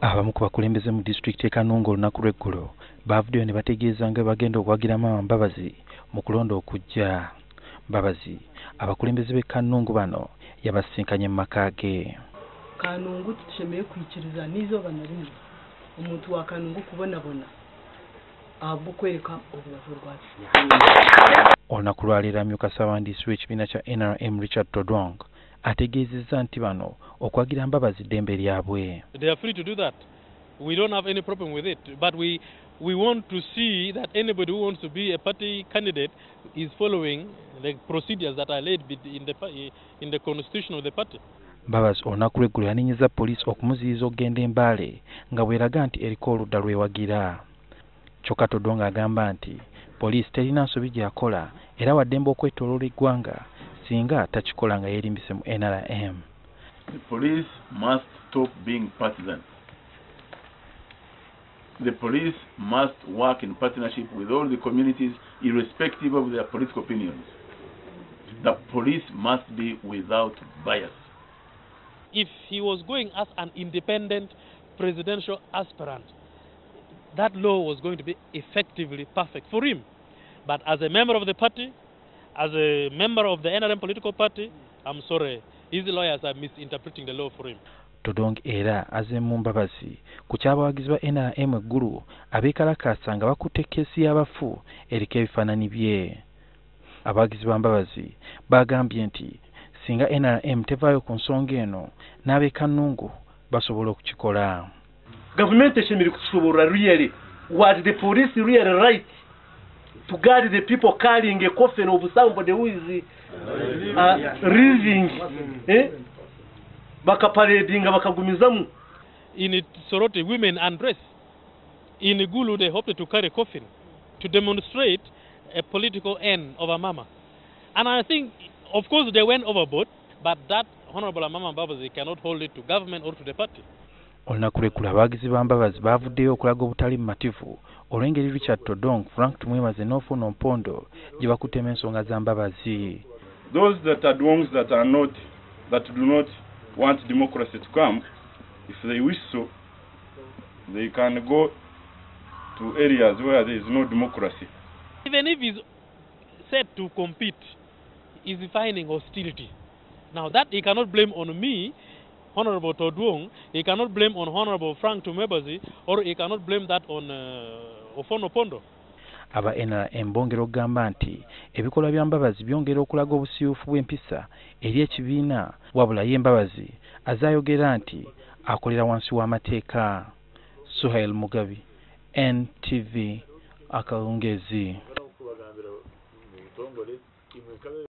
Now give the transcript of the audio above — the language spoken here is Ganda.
Abamu ku bakulembeze mu disitulikiti Kanungu olunaku lweggulo bavuddeyo ne bategeeza nga bagenda okwagira Amama Mbabazi mu kulonda okujja. Mbabazi abakulembeze b'e Kanungu bano yabasisinkanye mu maka ge. Kanungu tushemeye kwikiriza n'izuba na rimwe omuntu wa Kanungu kubonabona abukwereka obulavu lwaki. Olunaku lwaleero amyuka ssaabawandiisi w'ekibiina kya NRM Richard Todwong ategeezezza nti bano okwagira Mbabazi ddembe lyabwe. They are free to do that. We don't have any problem with it, but we want to see that anybody who wants to be a party candidate is following the procedures that are laid in the constitution of the party. Mbabazi olunaku lweggulo yanenyeza poliisi okumuziyiza okugenda embaale nga bw'eraga nti eriko oludda lwewagira. Kyokka Todwong agamba nti poliisi terina nsobi gy'akola era waddembe okwetooloola eggwanga singa takikola nga yeerimbise mu NRM. The police must stop being partisan. The police must work in partnership with all the communities irrespective of their political opinions. The police must be without bias. If he was going as an independent presidential aspirant, that law was going to be effectively perfect for him. But as a member of the party, as a member of the NRM political party, I'm sorry, his lawyers are misinterpreting the law for him. Todwong era azemu Mbabazi ku kyabawagizi ba NRM Gulu abeekalakaasa nga bakutte keesi y'abafu eriko ebifaananyi bye. Abawagizi ba Mbabazi bagambye nti singa NRM tevaayo ku nsonga eno n'ab'e Kanungu basobola okukikola. Government eshemere kusobola really was the police really right to guard the people carrying a coffin of somebody who is living bakaparedinga bakagumizzamu. In Soroti, women undress. In Gulu, they hoped to carry a coffin to demonstrate a political end of Amama. And I think, of course, they went overboard, but that Honorable Amama Mbabazi cannot hold it to government or to the party. Olunaku lweggulo abawagizi ba Mbabazi bavuddeyo okulaga obutali mumativu olw'engeri Richard Todwong, Frank Tumwebaze n'Ofuna Mpondo gye bakuttemu ensonga za Mbabazi. Those that are Todwongs that do not want democracy to come, if they wish so, they can go to areas where there is no democracy. Even if he's set to compete, he's finding hostility. Now that he cannot blame on me, Honorable Todwong, he cannot blame on Honorable Frank Tumwebaze, or he cannot blame that on Ofuna Mpondo. Aba NRM bongera okugamba nti ebikolwa bya Mbabazi byongera okulaga obusiiwuufu bw'empisa eri ekibiina, wabula ye Mbabazi azayogera nti akolera wansi w'amateeka. Suhail Mugabi, NTV, Akawungeezi.